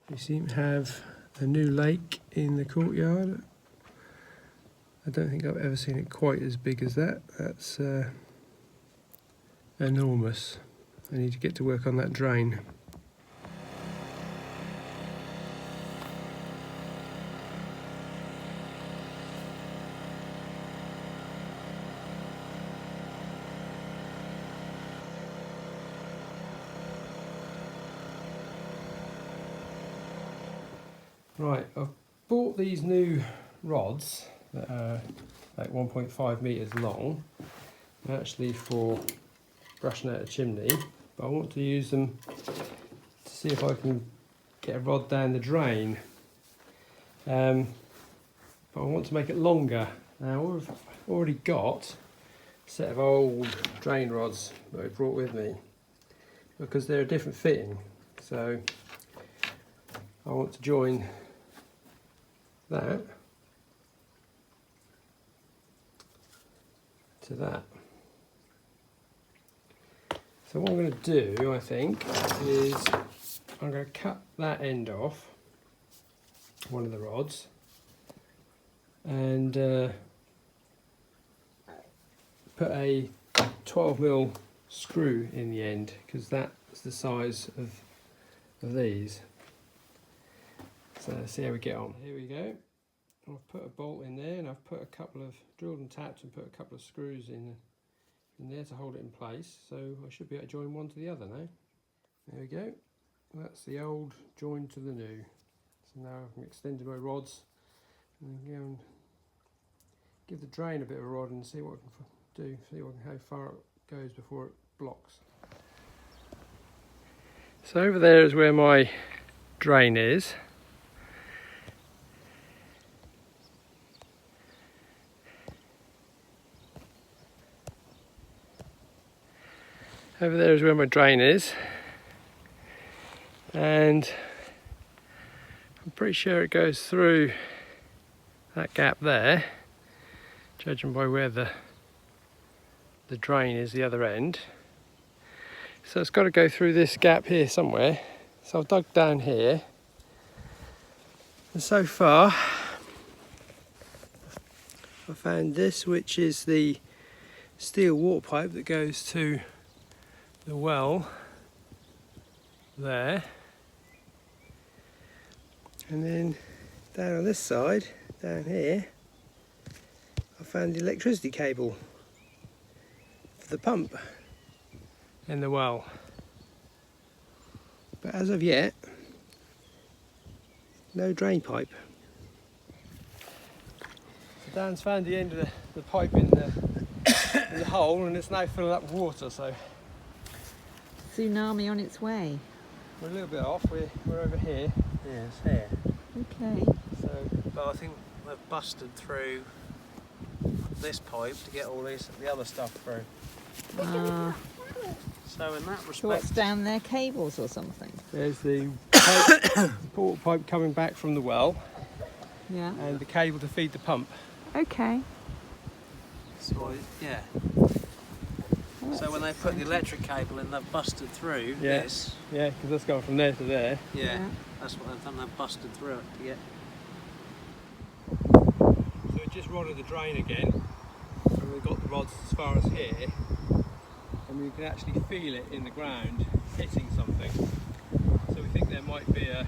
We seem to have a new lake in the courtyard. I don't think I've ever seen it quite as big as that. That's enormous. I need to get to work on that drain. Right, I've bought these new rods that are like 1.5 metres long, actually for brushing out a chimney, but I want to use them to see if I can get a rod down the drain. But I want to make it longer. Now I've already got a set of old drain rods that I brought with me because they're a different fitting, so I want to join that to that. So what I'm going to do, I think, is I'm going to cut that end off, one of the rods, and put a 12mm screw in the end, because that's the size of these. So let's see how we get on. Here we go. I've put a bolt in there, and I've put a couple of drilled and tapped and put a couple of screws in there to hold it in place. So I should be able to join one to the other now. There we go. That's the old joined to the new. So now I can extend my rods and go and give the drain a bit of a rod and see what I can do. See how far it goes before it blocks. So over there is where my drain is. Over there is where my drain is, and I'm pretty sure it goes through that gap there, judging by where the drain is the other end. So it's got to go through this gap here somewhere. So I've dug down here, and so far I found this, which is the steel water pipe that goes to the well there, and then down on this side, down here, I found the electricity cable for the pump in the well. But as of yet, no drain pipe. So Dan's found the end of the pipe in the hole, and it's now filling up with water. So tsunami on its way. we're a little bit off. We're over here. Yeah, it's here. Okay. So, But I think we've busted through this pipe to get all the other stuff through. So in that So respect, what's down there? Cables or something? there's the pipe, water pipe coming back from the well, Yeah. and the cable to feed the pump. Okay. so yeah. Well, So when they put the electric cable in, they've busted through Yeah. this. Yeah, because that's going from there to there. Yeah, Yeah. that's what they've done. They've busted through it to get. So we just rodded the drain again, and we've got the rods as far as here, and we can actually feel it in the ground hitting something. So we think there might be a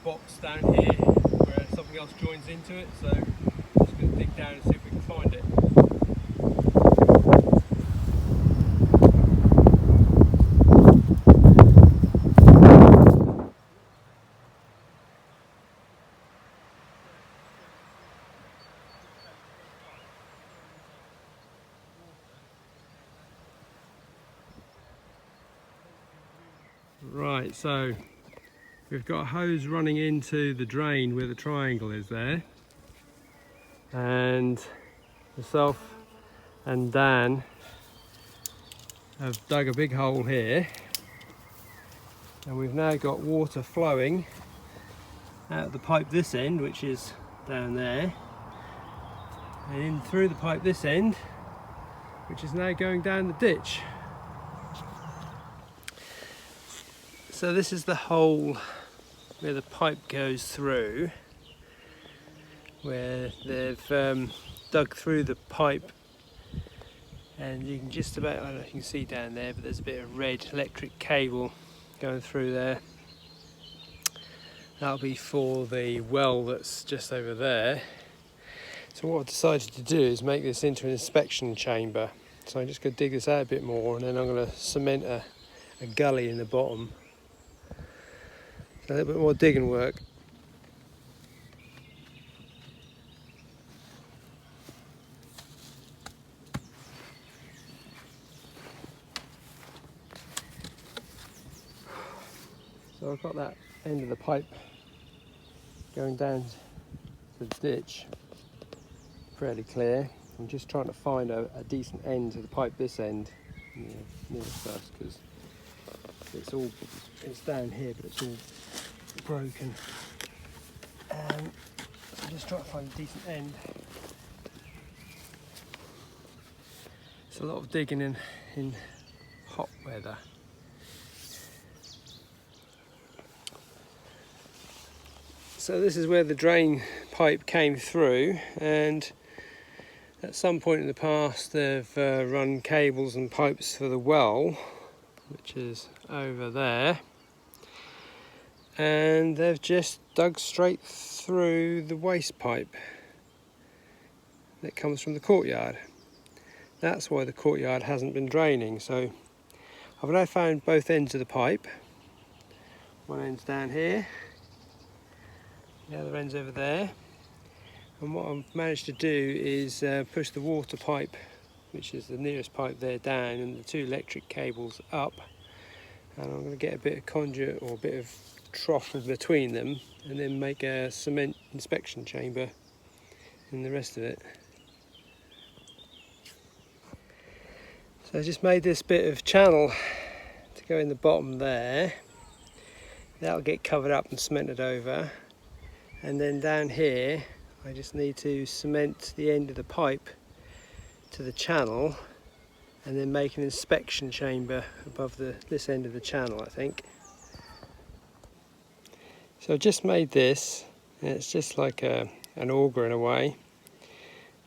box down here where something else joins into it. So I'm just going to dig down and see if we can find it. Right, so we've got a hose running into the drain where the triangle is there, and myself and Dan have dug a big hole here, and we've now got water flowing out of the pipe this end, which is down there, and in through the pipe this end, which is now going down the ditch. So this is the hole where the pipe goes through, where they've dug through the pipe, and you can just about, I don't know if you can see down there, but there's a bit of red electric cable going through there. That'll be for the well that's just over there. So what I've decided to do is make this into an inspection chamber. So I'm just going to dig this out a bit more, and then I'm going to cement a gully in the bottom. So a little bit more digging work. So I've got that end of the pipe going down to the ditch, fairly clear. I'm just trying to find a decent end to the pipe this end, near the first, because it's down here, but it's all broken. So I'm just trying to find a decent end. It's a lot of digging in hot weather. So this is where the drain pipe came through, and at some point in the past they've run cables and pipes for the well, which is over there, and they've just dug straight through the waste pipe that comes from the courtyard. That's why the courtyard hasn't been draining. So I've now found both ends of the pipe. One end's down here, the other end's over there, and what I've managed to do is push the water pipe, which is the nearest pipe there, down, and the two electric cables up, and I'm going to get a bit of conduit or a bit of trough in between them, and then make a cement inspection chamber in the rest of it. So I just made this bit of channel to go in the bottom there. That'll get covered up and cemented over, and then down here I just need to cement the end of the pipe to the channel, and then make an inspection chamber above this end of the channel, I think. So I've just made this, and it's just like an auger in a way,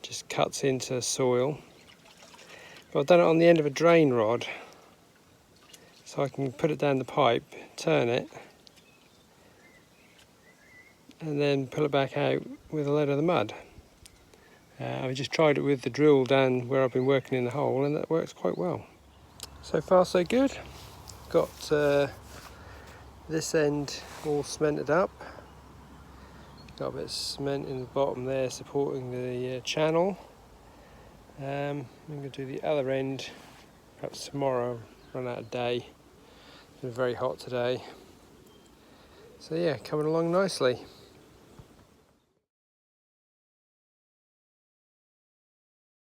just cuts into soil. But I've done it on the end of a drain rod, so I can put it down the pipe, turn it, and then pull it back out with a load of the mud. I've just tried it with the drill down where I've been working in the hole, and that works quite well. So far so good. Got this end all cemented up. Got a bit of cement in the bottom there supporting the channel. I'm going to do the other end perhaps tomorrow, run out of day. It's been very hot today. So yeah, coming along nicely.